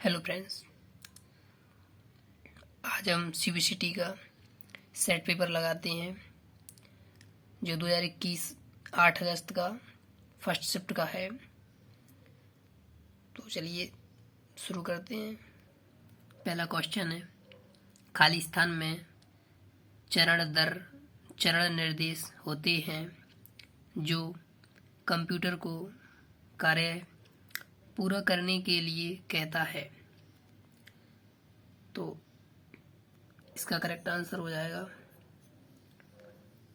Hello friends, आज हम CBCT का सेट पेपर लगाते हैं जो 2021 8 अगस्त का फर्स्ट शिफ्ट का है। तो चलिए शुरू करते हैं। पहला क्वेश्चन है, खाली स्थान में चरण दर चरण निर्देश होते हैं जो कंप्यूटर को कार्य पूरा करने के लिए कहता है। तो इसका करेक्ट आंसर हो जाएगा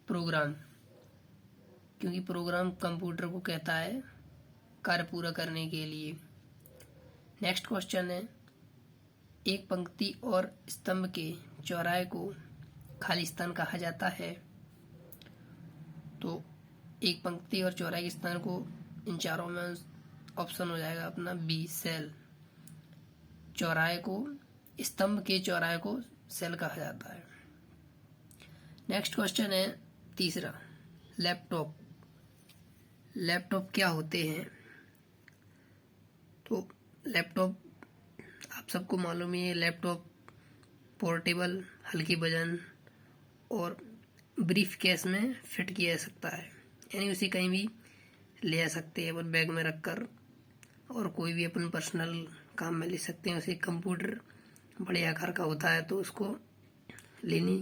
प्रोग्राम, क्योंकि प्रोग्राम कंप्यूटर को कहता है कार्य पूरा करने के लिए। नेक्स्ट क्वेश्चन है, एक पंक्ति और स्तंभ के चौराहे को खाली स्थान कहा जाता है। तो एक पंक्ति और चौराहे के स्थान को इन चारों में ऑप्शन हो जाएगा अपना बी, सेल। चौराहे को, स्तंभ के चौराहे को सेल कहा जाता है। नेक्स्ट क्वेश्चन है तीसरा, लैपटॉप। लैपटॉप क्या होते हैं? तो लैपटॉप आप सबको मालूम ही है, लैपटॉप पोर्टेबल, हल्की वजन और ब्रीफ केस में फिट किया जा सकता है, यानी उसे कहीं भी ले जा सकते हैं अपन बैग में रखकर, और कोई भी अपन पर्सनल काम में ले सकते हैं। उसे कंप्यूटर बड़े आकार का होता है तो उसको लेनी,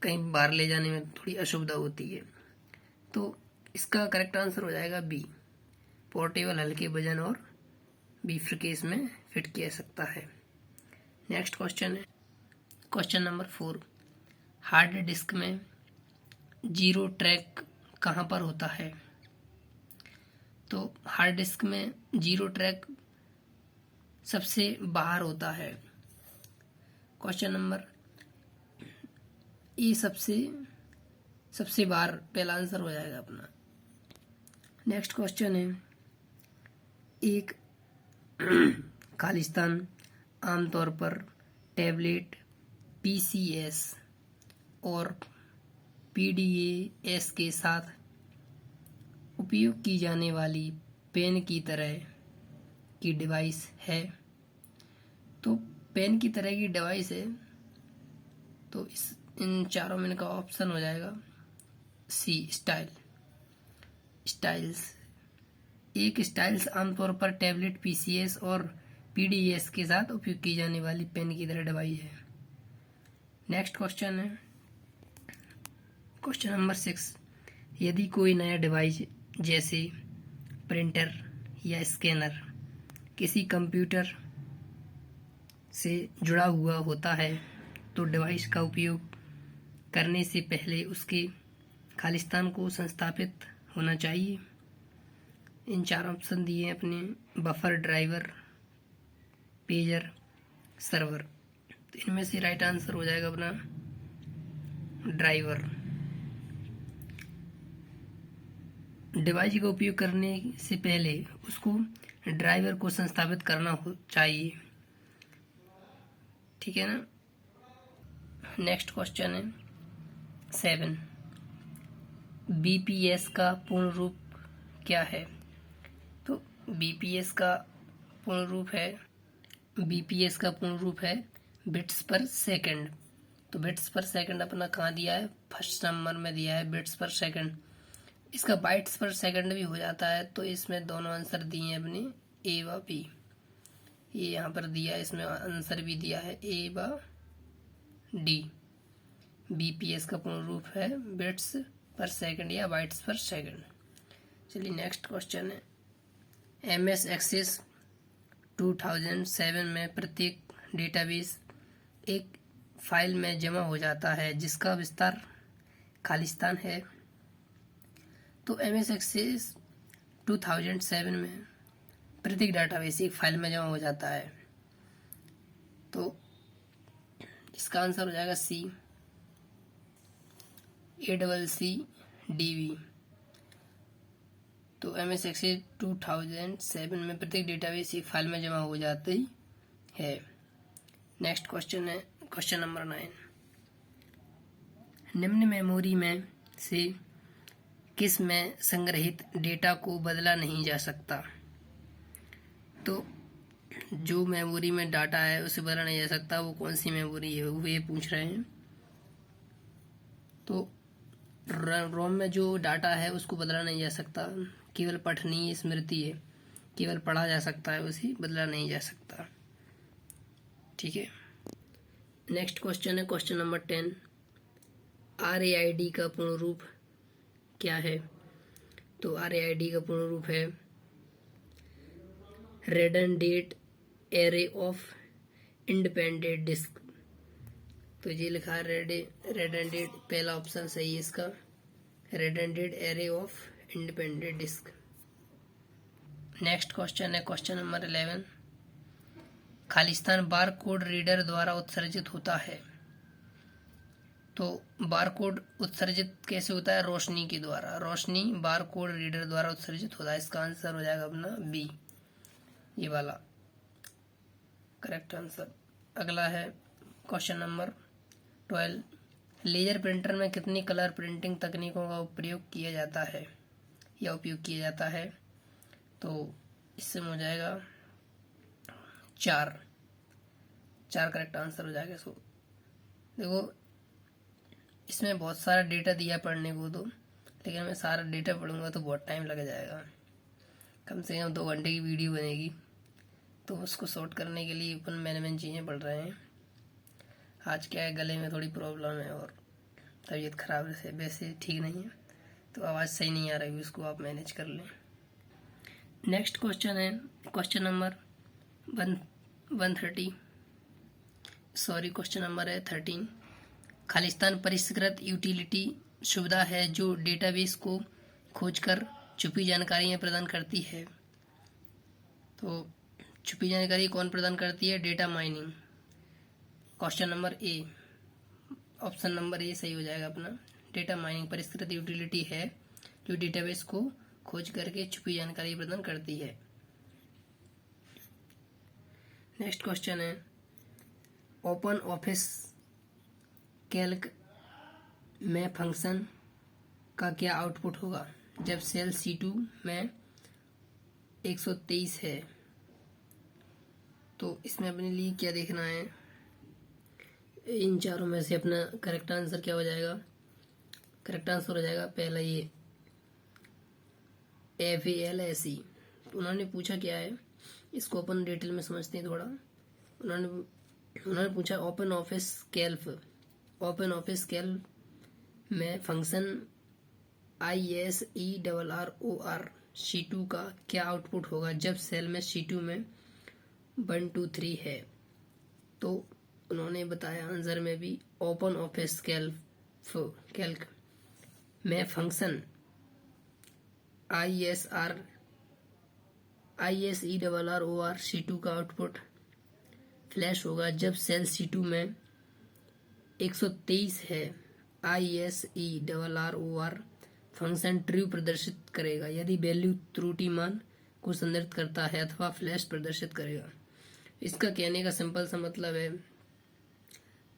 कहीं बाहर ले जाने में थोड़ी असुविधा होती है। तो इसका करेक्ट आंसर हो जाएगा बी, पोर्टेबल, हल्के वजन और ब्रीफ केस में फिट किया जा सकता है। नेक्स्ट क्वेश्चन है क्वेश्चन नंबर 4, हार्ड डिस्क में जीरो ट्रैक कहाँ पर होता है? तो हार्ड डिस्क में जीरो ट्रैक सबसे बाहर होता है। क्वेश्चन नंबर ए सबसे बाहर पहला आंसर हो जाएगा अपना। नेक्स्ट क्वेश्चन है, एक खाली स्थान आमतौर पर टैबलेट, पीसीएस और पीडीएएस के साथ उपयोग की जाने वाली पेन की तरह की डिवाइस है। तो पेन की तरह की डिवाइस है, तो इन चारों में का ऑप्शन हो जाएगा सी, स्टाइल्स। एक स्टाइल्स आमतौर पर टैबलेट, पीसीएस और पीडीएस के साथ उपयोग की जाने वाली पेन की तरह डिवाइस है। नेक्स्ट क्वेश्चन है क्वेश्चन नंबर 6, यदि कोई नया डिवाइस जैसे प्रिंटर या स्कैनर किसी कंप्यूटर से जुड़ा हुआ होता है तो डिवाइस का उपयोग करने से पहले उसके खालिस्तान को संस्थापित होना चाहिए। इन चार ऑप्शन दिए हैं अपने, बफर, ड्राइवर, पेजर, सर्वर। तो इनमें से राइट आंसर हो जाएगा अपना ड्राइवर। डिवाइस का उपयोग करने से पहले उसको ड्राइवर को संस्थापित करना चाहिए, ठीक है ना। नेक्स्ट क्वेश्चन है 7, बीपीएस का पूर्ण रूप क्या है? तो बीपीएस का पूर्ण रूप है बिट्स पर सेकंड। तो बिट्स पर सेकंड अपना कहाँ दिया है? फर्स्ट नंबर में दिया है बिट्स पर सेकंड। इसका बाइट्स पर सेकंड भी हो जाता है, तो इसमें दोनों आंसर दिए हैं अपने ए व बी। ये यहाँ पर दिया है, इसमें आंसर भी दिया है ए व डी। बीपीएस का पूर्ण रूप है बिट्स पर सेकंड या बाइट्स पर सेकंड। चलिए नेक्स्ट क्वेश्चन है, एमएस एक्सेस 2007 में प्रत्येक डेटाबेस एक फाइल में जमा हो जाता है जिसका विस्तार खालिस्तान है। तो एमएस एक्सेस 2007 में प्रत्येक डेटाबेस एक फाइल में जमा हो जाता है, तो इसका आंसर हो जाएगा सी, ACCDB। तो एमएस एक्सेस 2007 में प्रत्येक डेटाबेस एक फाइल में जमा हो जाती है। नेक्स्ट क्वेश्चन है क्वेश्चन नंबर 9, निम्न मेमोरी में से किस में संग्रहित डेटा को बदला नहीं जा सकता? तो जो मेमोरी में डाटा है उसे बदला नहीं जा सकता, वो कौन सी मेमोरी है, वो ये पूछ रहे हैं। तो रोम में जो डाटा है उसको बदला नहीं जा सकता, केवल पठनीय स्मृति है, केवल पढ़ा जा सकता है, उसे बदला नहीं जा सकता। ठीक है। नेक्स्ट क्वेश्चन है क्वेश्चन नंबर 10। RAID का पूर्ण रूप क्या है? तो RAID का पूर्ण रूप है redundant array of independent disk. तो ये लिखा है रेडंडेंट, पहला ऑप्शन सही है इसका, redundant array of independent disk. Next question है question number 11। Khalistan bar code reader द्वारा उत्सर्जित होता है। तो बार कोड उत्सर्जित कैसे होता है? रोशनी के द्वारा। रोशनी बार कोड रीडर द्वारा उत्सर्जित होता है। इसका आंसर हो जाएगा अपना बी, ये वाला करेक्ट आंसर। अगला है क्वेश्चन नंबर 12। लेजर प्रिंटर में कितनी कलर प्रिंटिंग तकनीकों का प्रयोग किया जाता है या उपयोग किया जाता है? तो इससे हो जाएगा 4 करेक्ट आंसर हो जाएगा। सो देखो, इसमें बहुत सारा डेटा दिया पढ़ने को तो, लेकिन मैं सारा डेटा पढ़ूंगा तो बहुत टाइम लग जाएगा, कम से कम 2 घंटे की वीडियो बनेगी। तो उसको शॉर्ट करने के लिए अपन मैंने चीज़ें पढ़ रहे हैं। आज क्या है, गले में थोड़ी प्रॉब्लम है और तबीयत खराब है, वैसे ठीक नहीं है, तो आवाज़ सही नहीं आ रही, उसको आप मैनेज कर लें। नेक्स्ट क्वेश्चन है question number 130, sorry question number है 13। खालिस्तान परिष्कृत यूटिलिटी सुविधा है जो डेटाबेस को खोजकर छुपी जानकारियाँ प्रदान करती है। तो छुपी जानकारी कौन प्रदान करती है? Data mining. Question number A, option number A सही हो जाएगा अपना। डेटा माइनिंग परिष्कृत यूटिलिटी है जो डेटाबेस को खोज करके छुपी जानकारी प्रदान करती है। नेक्स्ट क्वेश्चन है ओपन ऑफिस कैल्क में फंक्शन का क्या आउटपुट होगा जब सेल C2 में 123 है? तो इसमें अपने लिए क्या देखना है? इन चारों में से अपना करेक्ट आंसर क्या हो जाएगा? करेक्ट आंसर हो जाएगा पहला ये FALSE। उन्होंने पूछा क्या है, इसको अपन डिटेल में समझते हैं थोड़ा। उन्होंने पूछा ओपन ऑफिस कैल्क में फंक्शन ISERROR C2 का क्या आउटपुट होगा जब सेल में C2 में 123 है? तो उन्होंने बताया आंसर में भी ओपन ऑफिस कैल्क में फंक्शन ISERROR C2 का आउटपुट फ्लैश होगा जब सेल C2 में 123 है। ISERROR फंक्शन ट्रू प्रदर्शित करेगा यदि वैल्यू त्रुटि मान को संदर्भित करता है अथवा फ्लैश प्रदर्शित करेगा। इसका कहने का सिंपल सा मतलब है,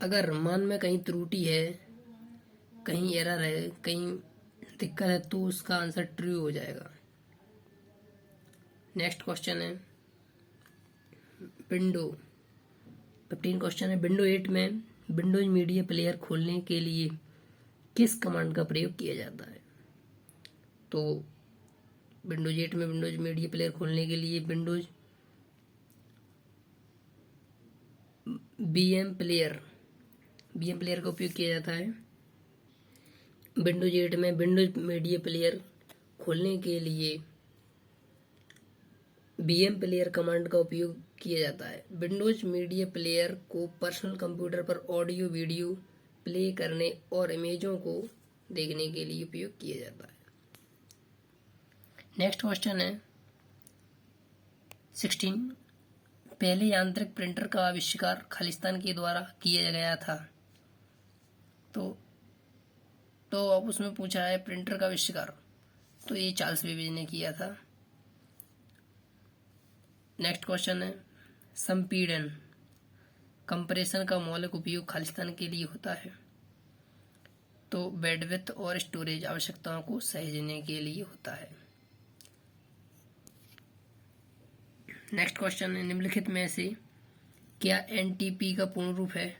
अगर मान में कहीं त्रुटि है, कहीं एरर है, कहीं दिक्कत है, तो उसका आंसर ट्रू हो जाएगा। नेक्स्ट क्वेश्चन है विंडो 15 क्वेश्चन है विंडो 8 में विंडोज मीडिया प्लेयर खोलने के लिए किस कमांड का प्रयोग किया जाता है? तो विंडोज 8 में विंडोज मीडिया प्लेयर खोलने के लिए विंडोज BM प्लेयर का उपयोग किया जाता है। विंडोज 8 में विंडोज मीडिया प्लेयर खोलने के लिए BM प्लेयर कमांड का उपयोग किया जाता है। विंडोज मीडिया प्लेयर को पर्सनल कंप्यूटर पर ऑडियो वीडियो प्ले करने और इमेजों को देखने के लिए उपयोग किया जाता है। नेक्स्ट क्वेश्चन है 16। पहले यांत्रिक प्रिंटर का आविष्कार खालिस्तान के द्वारा किया गया था। तो अब उसमें पूछा है प्रिंटर का आविष्कार, तो ये चार्ल्स बेबेज ने किया था। नेक्स्ट क्वेश्चन है संपीड़न कंप्रेशन का मौलिक उपयोग खालिस्तान के लिए होता है। तो बैंडविड्थ और स्टोरेज आवश्यकताओं को सहेजने के लिए होता है। नेक्स्ट क्वेश्चन है, निम्नलिखित में से क्या एनटीपी का पूर्ण रूप है?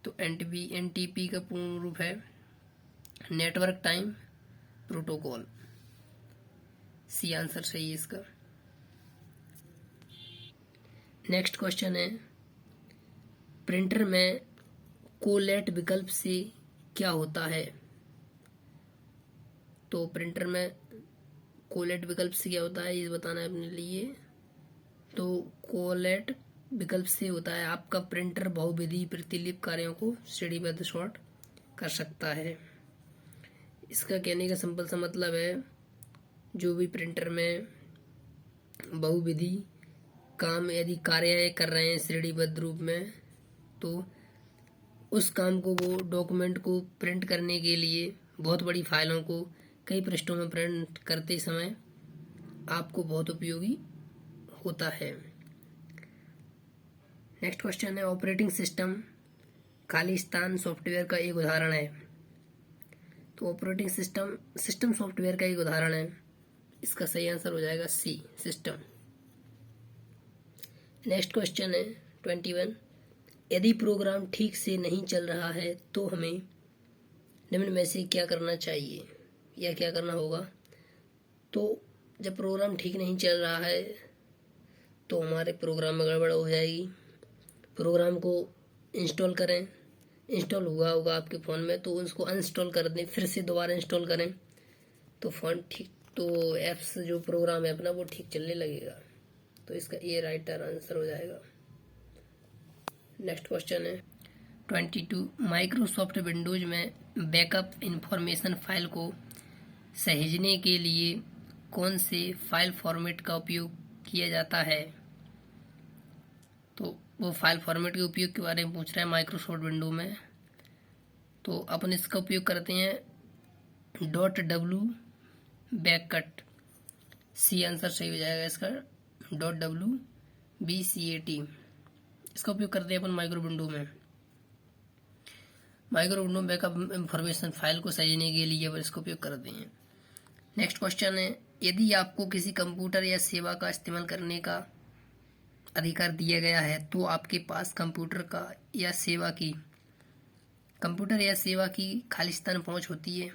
तो एनटीपी का पूर्ण रूप है network time protocol. C answer सही है इसका। नेक्स्ट क्वेश्चन है, प्रिंटर में कोलेट विकल्प से क्या होता है? तो प्रिंटर में कोलेट विकल्प से क्या होता है ये बताना है अपने लिए। तो कोलेट विकल्प से होता है आपका प्रिंटर बहुविधि प्रतिलिपि कार्यों को श्रेणीबद्ध सॉर्ट कर सकता है। इसका कहने का सिंपल सा मतलब है, जो भी प्रिंटर में बहुविधि काम यदि कार्य कर रहे हैं श्रेणीबद्ध रूप में, तो उस काम को वो डॉक्यूमेंट को प्रिंट करने के लिए बहुत बड़ी फाइलों को कई पृष्ठों में प्रिंट करते समय आपको बहुत उपयोगी होता है। नेक्स्ट क्वेश्चन है, ऑपरेटिंग सिस्टम खाली स्थान सॉफ्टवेयर का एक उदाहरण है। तो ऑपरेटिंग सिस्टम सॉफ्टवेयर का एक उदाहरण है। इसका सही आंसर हो जाएगा सी, सिस्टम। नेक्स्ट क्वेश्चन है 21, यदि प्रोग्राम ठीक से नहीं चल रहा है तो हमें निम्न में से क्या करना चाहिए या क्या करना होगा? तो जब प्रोग्राम ठीक नहीं चल रहा है तो हमारे प्रोग्राम में गड़बड़ हो जाएगी। प्रोग्राम को इंस्टॉल करें, इंस्टॉल हुआ होगा आपके फ़ोन में तो उसको अनइंस्टॉल कर दें, फिर से दोबारा इंस्टॉल करें तो फ़ोन ठीक, तो ऐप्स जो प्रोग्राम है अपना वो ठीक चलने लगेगा। तो इसका ये राइट आंसर हो जाएगा। नेक्स्ट क्वेश्चन है 22, माइक्रोसॉफ्ट विंडोज में बैकअप इंफॉर्मेशन फाइल को सहेजने के लिए कौन से फाइल फॉर्मेट का उपयोग किया जाता है? तो वो फाइल फॉर्मेट के उपयोग के बारे में पूछ रहा है माइक्रोसॉफ्ट विंडो में। तो अपन इसका उपयोग करते हैं .w बैककट। सी आंसर सही हो जाएगा इसका, .w/BCAT। इसका उपयोग करते हैं अपन माइक्रो विंडो में बैकअप इंफॉर्मेशन फाइल को सहेजने के लिए अपन इसका उपयोग करते हैं। नेक्स्ट क्वेश्चन है, यदि आपको किसी कंप्यूटर या सेवा का इस्तेमाल करने का अधिकार दिया गया है तो आपके पास कंप्यूटर या सेवा की खालिस्तान पहुंच होती है।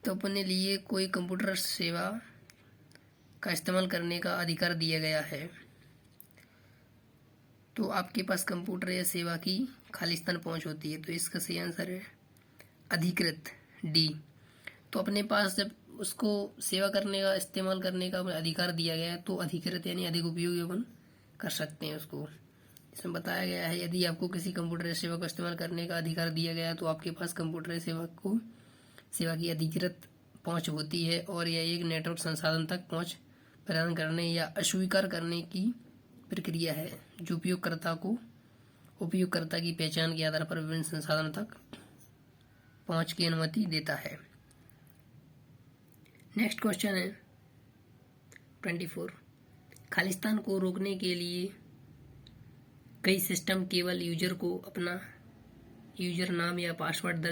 तो अपने लिए कोई कंप्यूटर सेवा का इस्तेमाल करने का अधिकार दिया गया है तो आपके पास कंप्यूटर या सेवा की खालिस्तान पहुंच होती है। तो इसका सही आंसर है अधिकृत, डी। तो अपने पास जब उसको सेवा करने का इस्तेमाल करने का अधिकार दिया गया है तो अधिकृत यानी अधिक उपयोगी अपन कर सकते हैं उसको। इसमें बताया गया है, यदि आपको किसी कंप्यूटर या सेवा का इस्तेमाल करने का अधिकार दिया गया है तो आपके पास कंप्यूटर या सेवा की अधिकृत पहुंच होती है और यह एक नेटवर्क संसाधन तक पहुंच प्रदान करने या अस्वीकार करने की प्रक्रिया है जो उपयोगकर्ता की पहचान के आधार पर विभिन्न संसाधनों तक पहुंच की अनुमति देता है। नेक्स्ट क्वेश्चन है 24, खालिस्तान को रोकने के लिए कई सिस्टम केवल यूजर को अपना यूजर नाम या पासवर्ड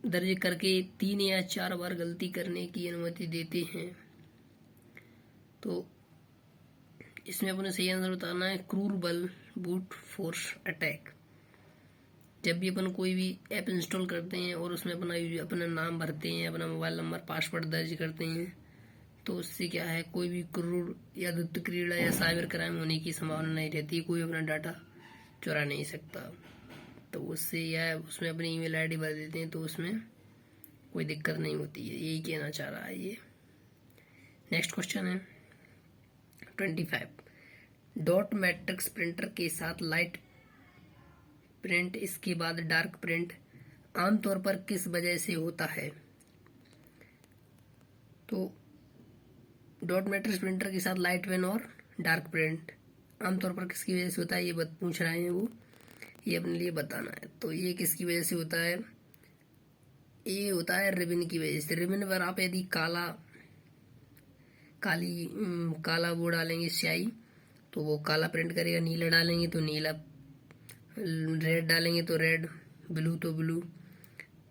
दर्ज करके 3 या 4 बार गलती करने की अनुमति देते हैं। तो इसमें अपने सही आंसर बताना है क्रूर बूट फोर्स अटैक। जब भी अपन कोई भी ऐप इंस्टॉल करते हैं और उसमें अपना नाम भरते हैं, अपना मोबाइल नंबर, पासवर्ड दर्ज करते हैं तो उससे क्या है, कोई भी क्रूर या दुष्ट क्रीड़ा या साइबर क्राइम होने की संभावना नहीं रहती। कोई अपना डाटा चुरा नहीं सकता। तो उससे या उसमें अपनी ईमेल आईडी भर देते हैं तो उसमें कोई दिक्कत नहीं होती है, यही कहना चाह रहा है ये। नेक्स्ट क्वेश्चन है 25, डॉट मैट्रिक्स प्रिंटर के साथ लाइट प्रिंट इसके बाद डार्क प्रिंट आमतौर पर किस वजह से होता है? तो डॉट मैट्रिक्स प्रिंटर के साथ लाइट पेन और डार्क प्रिंट आमतौर पर किसकी वजह से होता है ये पूछ रहे हैं वो, ये अपने लिए बताना है। तो ये किसकी वजह से होता है? ये होता है रिबन की वजह से। रिबन पर आप यदि काला वो डालेंगे स्याही तो वो काला प्रिंट करेगा, नीला डालेंगे तो नीला, रेड डालेंगे तो रेड, ब्लू तो ब्लू।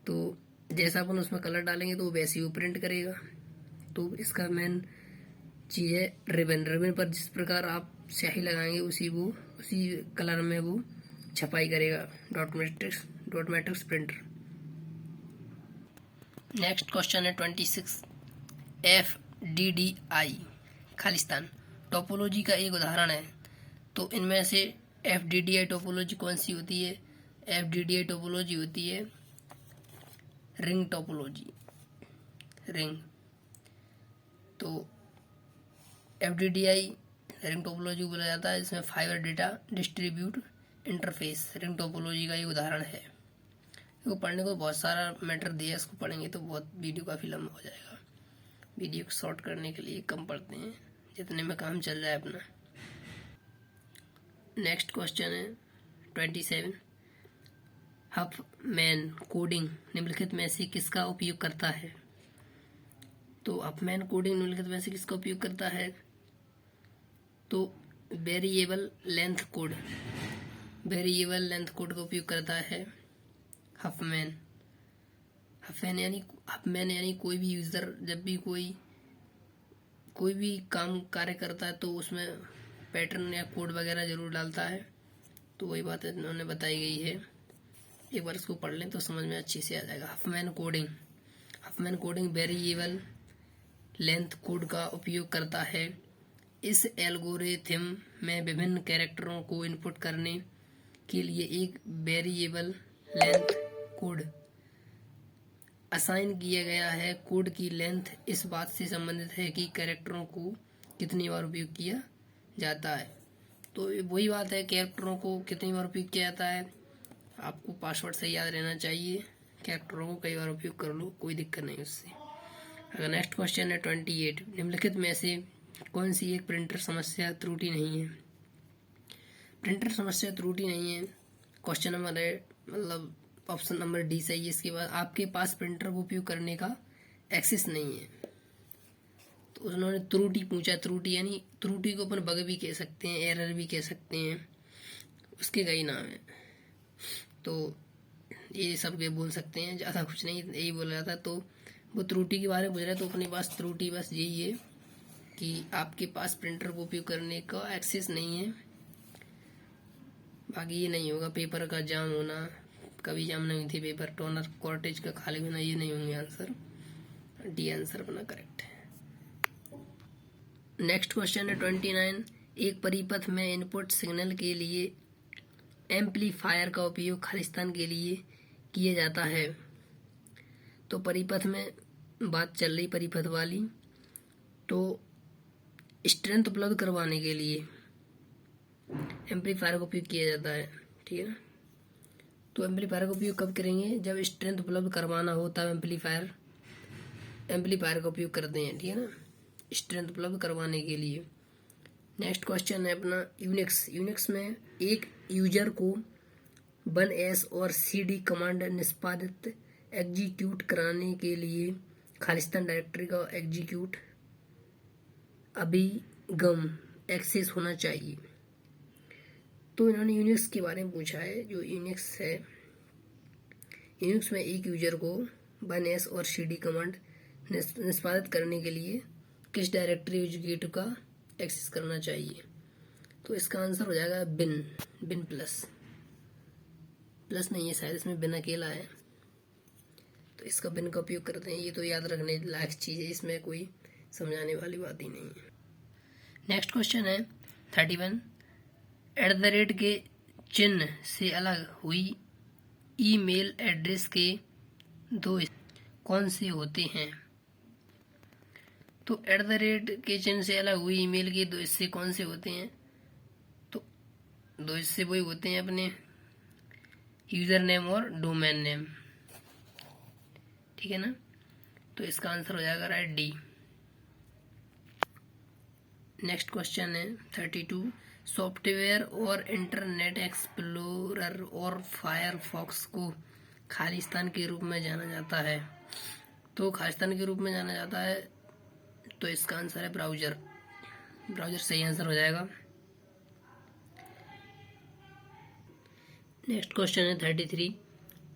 तो जैसा अपन उसमें कलर डालेंगे तो वैसे ही वो प्रिंट करेगा। तो इसका मेन चीज़ है रिबन। रिबन पर जिस प्रकार आप स्याही लगाएंगे उसी कलर में वो छपाई करेगा dot matrix printer. Next question है 26। FDDI खालिस्तान टोपोलॉजी का एक उदाहरण है। तो इनमें से FDDI टोपोलॉजी कौन सी होती है? FDDI टोपोलॉजी होती है रिंग टोपोलॉजी, रिंग। तो FDDI रिंग टोपोलॉजी बोला जाता है, इसमें fibre data distribute interface ring topology का एक उदाहरण है। इसको पढ़ने को बहुत सारा मैटर दिया है, इसको पढ़ेंगे तो बहुत वीडियो काफ़ी लंबा हो जाएगा। वीडियो को शॉर्ट करने के लिए कम पढ़ते हैं, जितने में काम चल जाए अपना। नेक्स्ट क्वेश्चन है 27। हफमैन कोडिंग निम्नलिखित में से किसका उपयोग करता है? तो हफमैन कोडिंग निम्नलिखित में से किसका उपयोग करता है? तो वेरिएबल लेंथ कोड का उपयोग करता है हफमैन यानी कोई भी यूज़र जब भी कोई भी कार्य करता है तो उसमें पैटर्न या कोड वगैरह जरूर डालता है। तो वही बात इन्होंने बताई गई है, एक बार इसको पढ़ लें तो समझ में अच्छे से आ जाएगा। Huffman coding variable length code का उपयोग करता है। इस एल्गोरिथम में विभिन्न कैरेक्टरों को इनपुट करने के लिए एक वेरिएबल लेंथ कोड असाइन किया गया है। कोड की लेंथ इस बात से संबंधित है कि कैरेक्टरों को कितनी बार उपयोग किया जाता है। तो वही बात है, कैरेक्टरों को कितनी बार उपयोग किया जाता है। आपको पासवर्ड सही याद रहना चाहिए, कैरेक्टरों को कई बार उपयोग कर लो, कोई दिक्कत नहीं उससे। अगर नेक्स्ट क्वेश्चन है 28। निम्नलिखित में से कौन सी एक प्रिंटर समस्या त्रुटि नहीं है? प्रिंटर समस्या त्रुटि नहीं है, क्वेश्चन नंबर है मतलब ऑप्शन नंबर डी सही है। इसके बाद आपके पास प्रिंटर को उपयोग करने का एक्सेस नहीं है। तो उन्होंने त्रुटि पूछा, त्रुटि यानी त्रुटि को अपन बग भी कह सकते हैं, एरर भी कह सकते हैं, उसके कई नाम है। तो ये सब के बोल सकते हैं, ज़्यादा कुछ नहीं, यही बोला जाता। तो वो त्रुटि के बारे में पूछ रहा है, तो अपने पास त्रुटि बस यही है कि आपके पास प्रिंटर को उपयोग करने का एक्सेस नहीं है। बाकी ये नहीं होगा पेपर का जाम होना, कभी जाम नहीं हुई थी पेपर, टोनर कॉर्टेज का खाली होना, ये नहीं होंगे आंसर। डी आंसर अपना करेक्ट है। नेक्स्ट क्वेश्चन है 29। एक परिपथ में इनपुट सिग्नल के लिए एम्पलीफायर का उपयोग खालिस्तान के लिए किया जाता है। तो परिपथ में बात चल रही परिपथ वाली, तो स्ट्रेंथ उपलब्ध करवाने के लिए एम्पलीफायर का उपयोग किया जाता है, ठीक है ना। तो एम्पलीफायर का उपयोग कब करेंगे? जब स्ट्रेंथ उपलब्ध करवाना हो तब एम्पलीफायर का उपयोग करते हैं, ठीक है ना, स्ट्रेंथ उपलब्ध करवाने के लिए। नेक्स्ट क्वेश्चन है अपना यूनिक्स में एक यूजर को 1S और CD कमांड निष्पादित एग्जीक्यूट कराने के लिए खालिस्तान डायरेक्टरी का एग्जीक्यूट अभिगम एक्सेस होना चाहिए। तो इन्होंने यूनिक्स के बारे में पूछा है। जो यूनिक्स है, यूनिक्स में एक यूजर को 1S और CD कमांड निष्पादित करने के लिए किस डायरेक्टरी एग्जीक्यूटिव का एक्सेस करना चाहिए? तो इसका आंसर हो जाएगा बिन प्लस नहीं है शायद, इसमें बिन अकेला है, तो इसका बिन का उपयोग करते हैं। ये तो याद रखने लायक चीज़ है, इसमें कोई समझाने वाली बात ही नहीं है। नेक्स्ट क्वेश्चन है 31। @ के चिन्ह से अलग हुई ईमेल एड्रेस के दो कौन से होते हैं? तो @ के चिन्ह से अलग हुई ईमेल के दो हिस्से कौन से होते हैं? तो दो हिस्से वही होते हैं अपने यूज़र नेम और डोमेन नेम, ठीक है ना। तो इसका आंसर हो जाएगा राइट डी। नेक्स्ट क्वेश्चन है 32। सॉफ्टवेयर और इंटरनेट एक्सप्लोरर और फायरफॉक्स को खालिस्तान के रूप में जाना जाता है। तो खालिस्तान के रूप में जाना जाता है, तो इसका आंसर है ब्राउज़र सही आंसर हो जाएगा। नेक्स्ट क्वेश्चन है 33।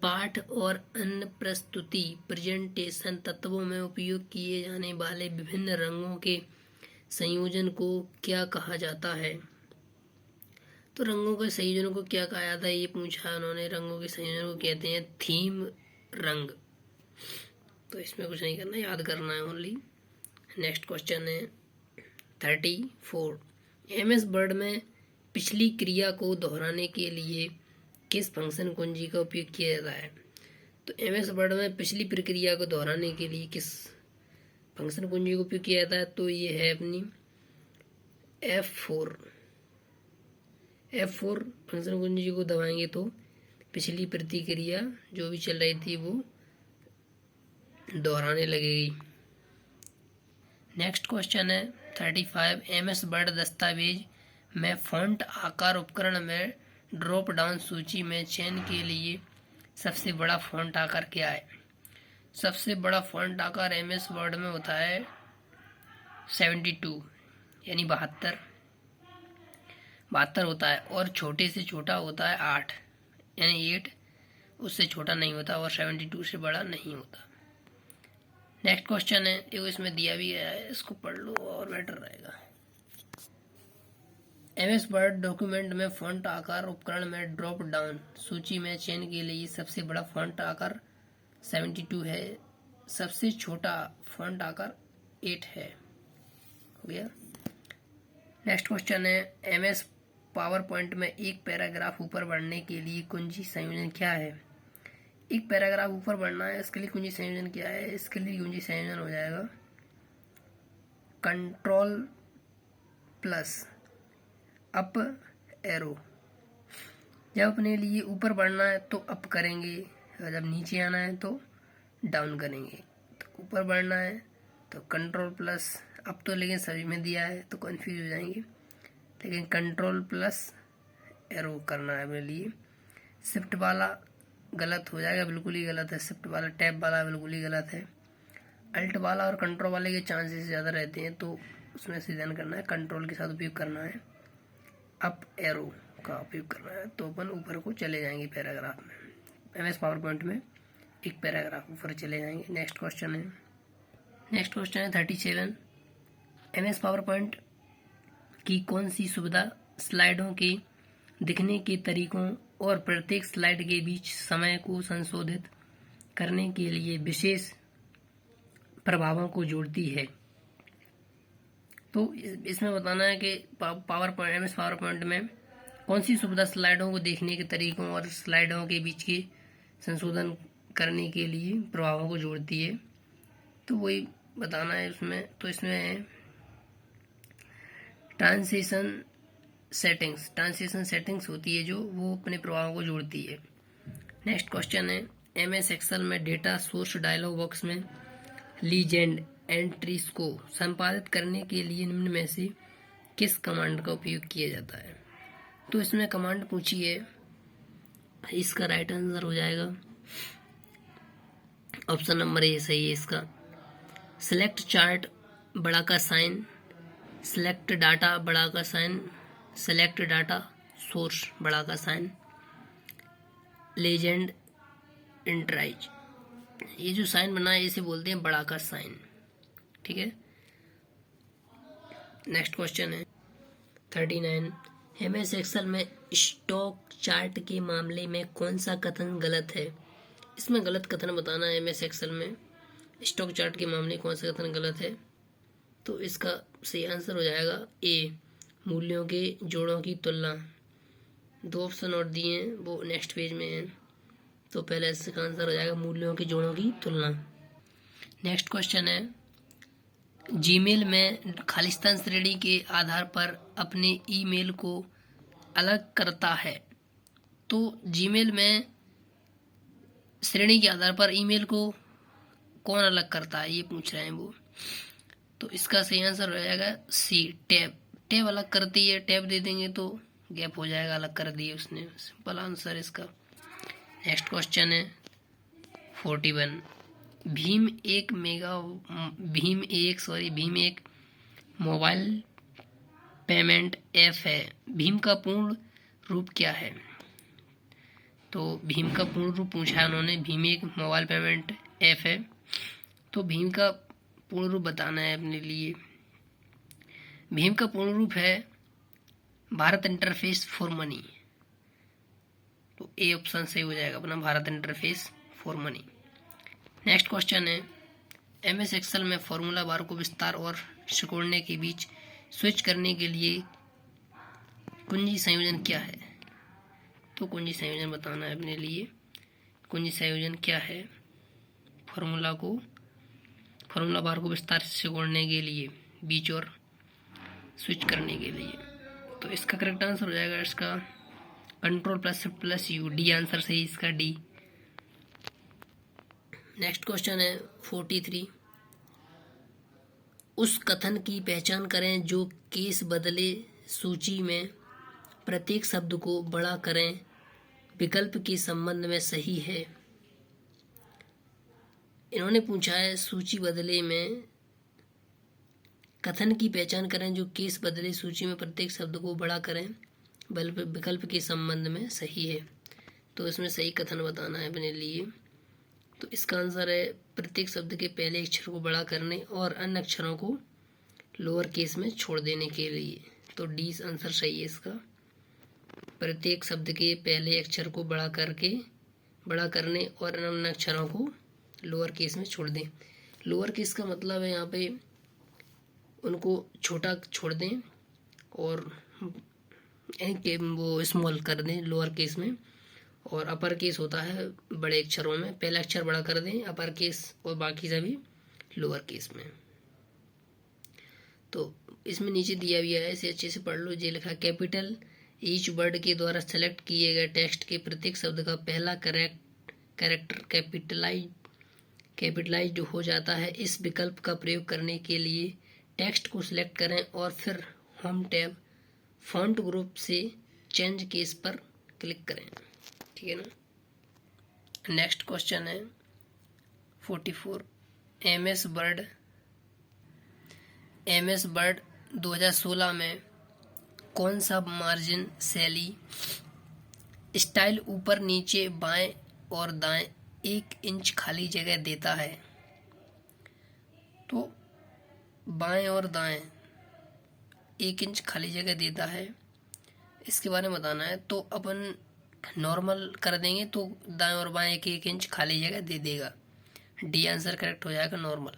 पाठ और अन्य प्रस्तुति प्रेजेंटेशन तत्वों में उपयोग किए जाने वाले विभिन्न रंगों के संयोजन को क्या कहा जाता है? तो रंगों के संयोजन को क्या कहा जाता है ये पूछा उन्होंने। रंगों के संयोजन को कहते हैं थीम रंग। तो इसमें कुछ नहीं करना, याद करना है ओनली। नेक्स्ट क्वेश्चन है 34। MS वर्ड में पिछली क्रिया को दोहराने के लिए किस फंक्शन कुंजी का उपयोग किया जाता है? तो MS वर्ड में पिछली प्रक्रिया को दोहराने के लिए किस फंक्शन कुंजी का उपयोग किया जाता है? तो ये है अपनी F4 फंक्शन कुंजी को दबाएंगे तो पिछली प्रतिक्रिया जो भी चल रही थी वो दोहराने लगेगी। नेक्स्ट क्वेश्चन है 35। MS वर्ड दस्तावेज में फ़ॉन्ट आकार उपकरण में ड्रॉप डाउन सूची में चयन के लिए सबसे बड़ा फ़ॉन्ट आकार क्या है? सबसे बड़ा फ़ॉन्ट आकार MS वर्ड में होता है 72 यानी 72 होता है, और छोटे से छोटा होता है 8 यानी 8, उससे छोटा नहीं होता और 72 से बड़ा नहीं होता। नेक्स्ट क्वेश्चन है, देखो इसमें दिया भी है, इसको पढ़ लो और बेटर रहेगा। MS वर्ड डॉक्यूमेंट में फ़ॉन्ट आकार उपकरण में ड्रॉप डाउन सूची में चयन के लिए सबसे बड़ा फ़ॉन्ट आकार 72 है, सबसे छोटा फ़ॉन्ट आकार 8 है। हो गया। नेक्स्ट क्वेश्चन है MS पावर पॉइंट में एक पैराग्राफ ऊपर बढ़ने के लिए कुंजी संयोजन क्या है? एक पैराग्राफ ऊपर बढ़ना है, इसके लिए कुंजी संयोजन क्या है? इसके लिए कुंजी संयोजन हो जाएगा कंट्रोल प्लस अप एरो। जब अपने लिए ऊपर बढ़ना है तो अप करेंगे, और जब नीचे आना है तो डाउन करेंगे। तो ऊपर बढ़ना है तो कंट्रोल प्लस अप, तो लेकिन सभी में दिया है तो कंफ्यूज हो जाएंगे, लेकिन कंट्रोल प्लस एरो करना है अपने लिए। शिफ्ट वाला गलत हो जाएगा, बिल्कुल ही गलत है। शिफ्ट वाला, टैब वाला बिल्कुल ही गलत है। अल्ट वाला और कंट्रोल वाले के चांसेस ज़्यादा रहते हैं, तो उसमें से ध्यान करना है, कंट्रोल के साथ उपयोग करना है, अप एरो का उपयोग करना है, तो अपन ऊपर को चले जाएंगे पैराग्राफ में। MS पावर पॉइंट में एक पैराग्राफ ऊपर चले जाएंगे। नेक्स्ट क्वेश्चन है 37। MS पावर पॉइंट की कौन सी सुविधा स्लाइडों के दिखने के तरीकों और प्रत्येक स्लाइड के बीच समय को संशोधित करने के लिए विशेष प्रभावों को जोड़ती है? तो इसमें बताना है कि MS पावर पॉइंट में कौन सी सुविधा स्लाइडों को देखने के तरीकों और स्लाइडों के बीच के संशोधन करने के लिए प्रभावों को जोड़ती है, तो वही बताना है उसमें। तो इसमें ट्रांजिशन सेटिंग्स होती है जो वो अपने प्रभावों को जोड़ती है। नेक्स्ट क्वेश्चन है MS एक्सेल में डेटा सोर्स डायलॉग बॉक्स में लीजेंड एंट्रीज को संपादित करने के लिए निम्न में से किस कमांड का उपयोग किया जाता है? तो इसमें कमांड पूछी है, इसका राइट आंसर हो जाएगा ऑप्शन नंबर ए सही है इसका। सिलेक्ट चार्ट बड़ा का साइन, सिलेक्ट डाटा बड़ा का साइन, सेलेक्ट डाटा सोर्स बड़ा का साइन, लेजेंड इंट्राइज, ये जो साइन बना है इसे बोलते हैं बड़ा का साइन। ठीक है। नेक्स्ट क्वेश्चन है 39। MS एक्सेल में स्टॉक चार्ट के मामले में कौन सा कथन गलत है? इसमें गलत कथन बताना है। MS एक्सेल में स्टॉक चार्ट के मामले में कौन सा कथन गलत है? तो इसका सही आंसर हो जाएगा ए, मूल्यों के जोड़ों की तुलना। 2 ऑप्शन और दिए हैं, वो नेक्स्ट पेज में है, तो पहले इसका आंसर हो जाएगा मूल्यों के जोड़ों की तुलना। नेक्स्ट क्वेश्चन है जीमेल में खालिस्तान श्रेणी के आधार पर अपने ईमेल को अलग करता है। तो जीमेल में श्रेणी के आधार पर ईमेल को कौन अलग करता है ये पूछ रहे हैं वो। तो इसका सही आंसर हो जाएगा सी, टैब अलग करती है। टैब दे देंगे तो गैप हो जाएगा, अलग कर दिए उसने, सिंपल आंसर इसका। नेक्स्ट क्वेश्चन है 41। भीम एक मोबाइल पेमेंट ऐप है। भीम का पूर्ण रूप क्या है? तो भीम का पूर्ण रूप पूछा है उन्होंने। भीम एक मोबाइल पेमेंट ऐप है, तो भीम का पूर्ण रूप बताना है अपने लिए। भीम का पूर्ण रूप है भारत इंटरफेस फॉर मनी। तो ए ऑप्शन सही हो जाएगा अपना, Bharat interface for money. Next question है, एमएस एक्सेल में फॉर्मूला बार को विस्तार और सिकोड़ने के बीच स्विच करने के लिए कुंजी संयोजन क्या है? तो कुंजी संयोजन बताना है अपने लिए। कुंजी संयोजन क्या है? फॉर्मूला बार को विस्तार से सिकोड़ने के लिए, बीच और स्विच करने के लिए। तो इसका करेक्ट आंसर हो जाएगा इसका control plus shift plus you. D answer सही इसका, डी। नेक्स्ट क्वेश्चन है 43, उस कथन की पहचान करें जो केस बदले सूची में प्रत्येक शब्द को बड़ा करें विकल्प के संबंध में सही है। इन्होंने पूछा है सूची बदले में कथन की पहचान करें जो केस बदले सूची में प्रत्येक शब्द को बड़ा करें विकल्प के संबंध में सही है। तो इसमें सही कथन बताना है अपने लिए। तो इसका आंसर है प्रत्येक शब्द के पहले अक्षर को बड़ा करने और अन्य अक्षरों को लोअर केस में छोड़ देने के लिए। तो डी आंसर सही है इसका, प्रत्येक शब्द के पहले अक्षर को बड़ा करने और अन्य अक्षरों को लोअर केस में छोड़ दें। लोअर केस का मतलब है यहाँ पे उनको छोटा छोड़ दें और वो स्मॉल कर दें लोअर केस में, और अपर केस होता है बड़े अक्षरों में, पहला अक्षर बड़ा कर दें अपर केस और बाकी सभी लोअर केस में। तो इसमें नीचे दिया हुआ है, इसे अच्छे से पढ़ लो। ये लिखा कैपिटल ईच वर्ड के द्वारा सेलेक्ट किए गए टेक्स्ट के प्रत्येक शब्द का पहला कैरेक्टर कैपिटलाइज्ड हो जाता है। इस विकल्प का प्रयोग करने के लिए टेक्स्ट को सिलेक्ट करें और फिर होम टैब फॉन्ट ग्रुप से चेंज केस पर क्लिक करें। ठीक है ना। नेक्स्ट क्वेश्चन है 44, एमएस वर्ड 2016 में कौन सा मार्जिन शैली स्टाइल ऊपर नीचे बाएं और दाएं 1 इंच खाली जगह देता है? तो बाएं और दाएं 1 इंच खाली जगह देता है, इसके बारे में बताना है। तो अपन नॉर्मल कर देंगे तो दाएं और बाएं 1 इंच खाली जगह दे देगा। डी आंसर करेक्ट हो जाएगा, नॉर्मल।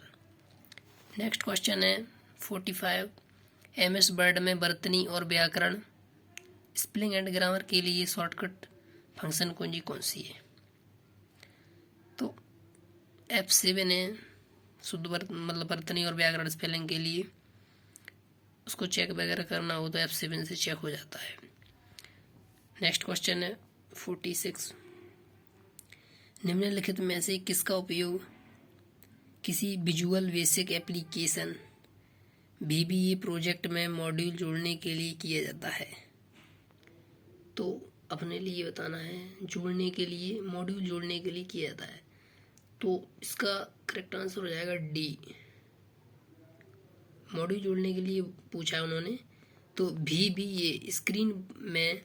नेक्स्ट क्वेश्चन है 45, एमएस वर्ड में वर्तनी और व्याकरण स्पेलिंग एंड ग्रामर के लिए शॉर्टकट फंक्शन कुंजी कौन सी है? तो F7 है, शुद्ध मतलब वर्तनी और व्याकरण स्पेलिंग के लिए। उसको चेक वगैरह करना हो तो F7 से चेक हो जाता है। नेक्स्ट क्वेश्चन है 46, निम्नलिखित में से किसका उपयोग किसी visual basic application VBA project में मॉड्यूल जोड़ने के लिए किया जाता है? तो अपने लिए बताना है, जोड़ने के लिए, मॉड्यूल जोड़ने के लिए किया जाता है। तो इसका करेक्ट आंसर हो जाएगा डी, मॉड्यूल जोड़ने के लिए पूछा है उन्होंने। तो VBA स्क्रीन में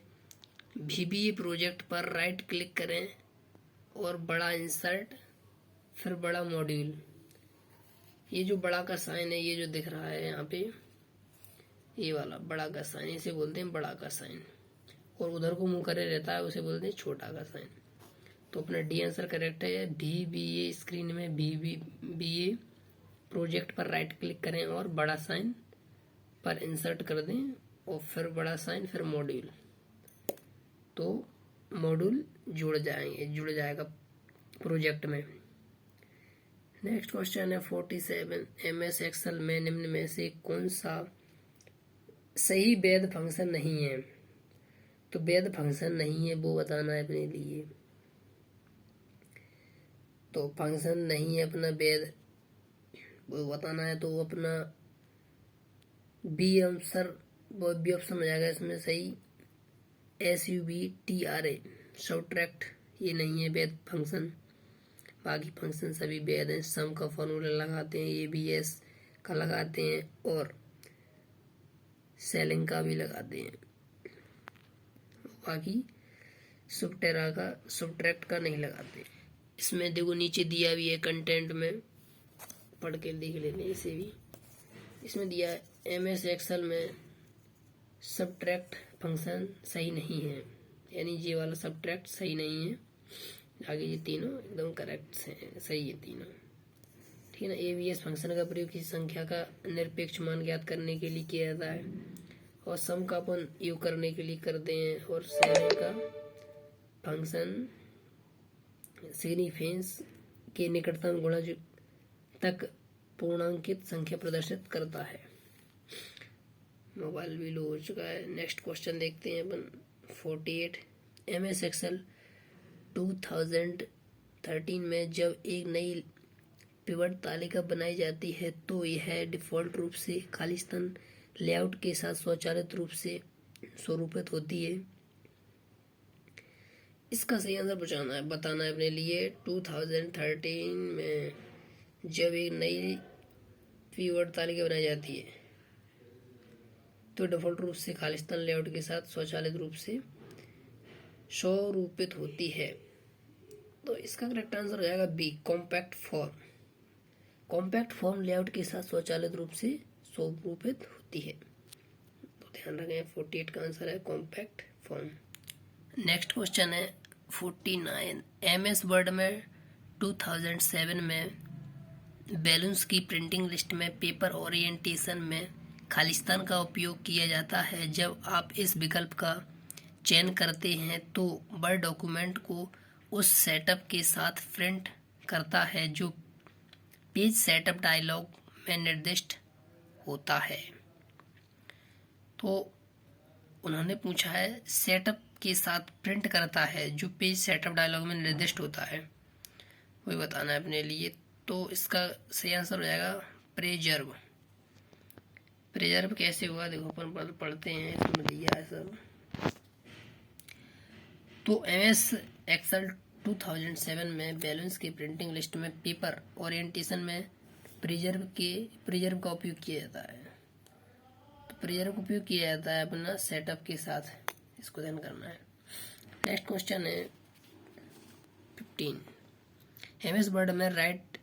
VBA प्रोजेक्ट पर राइट क्लिक करें और बड़ा इंसर्ट, फिर बड़ा मॉड्यूल। ये जो बड़ा का साइन है, ये जो दिख रहा है यहाँ पे, ये वाला बड़ा का साइन, इसे बोलते हैं बड़ा का साइन, और उधर को मुंह करे रहता है उसे बोलते हैं छोटा का साइन। तो अपना डी आंसर करेक्ट है। VBA स्क्रीन में VBA प्रोजेक्ट पर राइट क्लिक करें और बड़ा साइन पर इंसर्ट कर दें और फिर बड़ा साइन, फिर मॉड्यूल। तो मॉड्यूल जुड़ जाएगा प्रोजेक्ट में। नेक्स्ट क्वेश्चन है 47, एमएस एक्सेल में निम्न में से कौन सा सही वैध फंक्शन नहीं है? तो वैध फंक्शन नहीं है वो बताना है अपने लिए। तो फंक्शन नहीं है अपना वैध वो बताना है, तो अपना बी ऑप्शन हो जाएगा इसमें सही। SUBTRA सब्ट्रैक्ट ये नहीं है वैध फंक्शन, बाकी फंक्शन सभी वैध हैं। सम का फॉर्मूला लगाते हैं, ABS का लगाते हैं और सेलिंग का भी लगाते हैं, बाकी सब्ट्रैक्ट का नहीं लगाते। इसमें देखो नीचे दिया भी है कंटेंट में, पढ़ के देख लेते हैं इसे भी। इसमें दिया है MS एक्सेल में सब्ट्रैक्ट फंक्शन सही नहीं है, यानी ये वाला सब्ट्रैक्ट सही नहीं है। आगे ये तीनों एकदम करेक्ट हैं, सही है तीनों, ठीक है ना। AVS फंक्शन का प्रयोग किसी संख्या का निरपेक्ष मान ज्ञात करने के लिए किया जाता है, और सम का अपन योग करने के लिए करते हैं, और सेवन का फंक्शन सिग्निफिकेंस के निकटतम गुणज तक पूर्णांकित संख्या प्रदर्शित करता है। मोबाइल भी लो हो चुका है। नेक्स्ट क्वेश्चन देखते हैं अपन 48। MS एक्सेल 2013 में जब एक नई पिवट तालिका बनाई जाती है तो यह डिफ़ॉल्ट रूप से खालिस्तान लेआउट के साथ स्वचालित रूप से स्वरूपित होती है। इसका सही आंसर बताना है अपने लिए। 2013 में जब एक नई पिवट तालिका बनाई जाती है तो डिफ़ॉल्ट रूप से खालिस्तान लेआउट के साथ स्वचालित रूप से स्वरूपित होती है। तो इसका करेक्ट आंसर हो जाएगा B, compact form. Compact form layout के साथ स्वचालित रूप से स्वरूपित होती है, तो ध्यान रखें 48 का आंसर है कॉम्पैक्ट फॉर्म। नेक्स्ट क्वेश्चन है 49। MS वर्ड में 2007 में बैलून्स की प्रिंटिंग लिस्ट में पेपर ओरिएंटेशन में खालिस्तान का उपयोग किया जाता है। जब आप इस विकल्प का चयन करते हैं तो वर्ड डॉक्यूमेंट को उस सेटअप के साथ प्रिंट करता है जो पेज सेटअप डायलॉग में निर्दिष्ट होता है। तो उन्होंने पूछा है सेटअप के साथ प्रिंट करता है जो पेज सेटअप डायलॉग में निर्दिष्ट होता है, वही बताना है अपने लिए। तो इसका सही आंसर हो जाएगा प्रेजर्व। प्रेजर्व कैसे हुआ देखो अपन पढ़ते हैं, इसमें दिया है सब। तो MS एक्सेल 2007 में बैलेंस की प्रिंटिंग लिस्ट में पेपर ओरिएंटेशन में प्रिजर्व का उपयोग किया जाता है। तो प्रिजर्व का उपयोग किया जाता है अपना सेटअप के साथ, इसको ध्यान करना है। नेक्स्ट क्वेश्चन है 15। MS वर्ड में राइट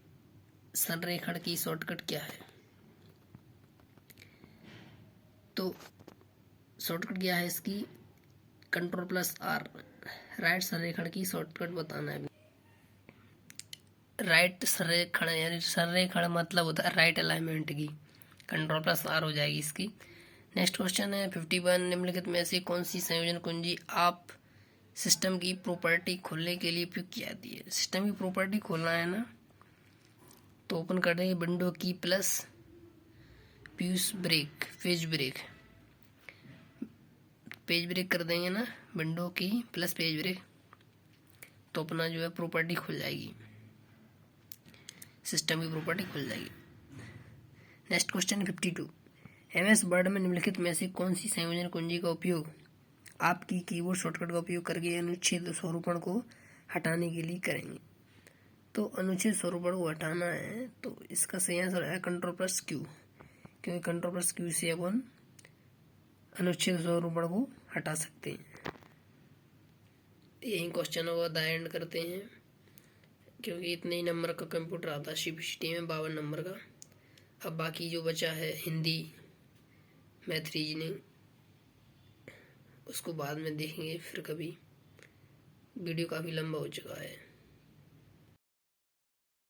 संरेखण की शॉर्टकट क्या है? तो शॉर्टकट क्या है इसकी? Ctrl+R। राइट संरेखण की शॉर्टकट बताना है। राइट संरेखण यानी संरेखण मतलब होता है राइट अलाइनमेंट की, Ctrl+R हो जाएगी इसकी। नेक्स्ट क्वेश्चन है 51। निम्नलिखित में से कौन सी संयोजन कुंजी आप सिस्टम की प्रॉपर्टी खोलने के लिए उपयोग की जाती है? सिस्टम की प्रॉपर्टी खोलना है ना, तो ओपन कर देंगे विंडो की प्लस पेज ब्रेक कर देंगे ना, विंडो की प्लस पेज ब्रेक, तो अपना जो है प्रॉपर्टी खुल जाएगी, सिस्टम की प्रॉपर्टी खुल जाएगी। Next question 52। MS वर्ड में निम्नलिखित में से कौन सी संयोजन कुंजी का उपयोग आपकी कीबोर्ड शॉर्टकट का उपयोग करके अनुच्छेद स्वरूपण को हटाने के लिए करेंगे? तो अनुच्छेद स्वरूपण को हटाना है तो इसका सही आंसर है Ctrl+Q, क्योंकि Ctrl+Q से अपन अनुच्छेद स्वरूपण को हटा सकते हैं। यही क्वेश्चनों को द एंड करते हैं, क्योंकि इतने ही नंबर का कंप्यूटर आता है CPCT में 52 नंबर का। अब बाकी जो बचा है हिंदी, मैथ, रीजनिंग, उसको बाद में देखेंगे फिर कभी। वीडियो काफ़ी लंबा हो चुका है।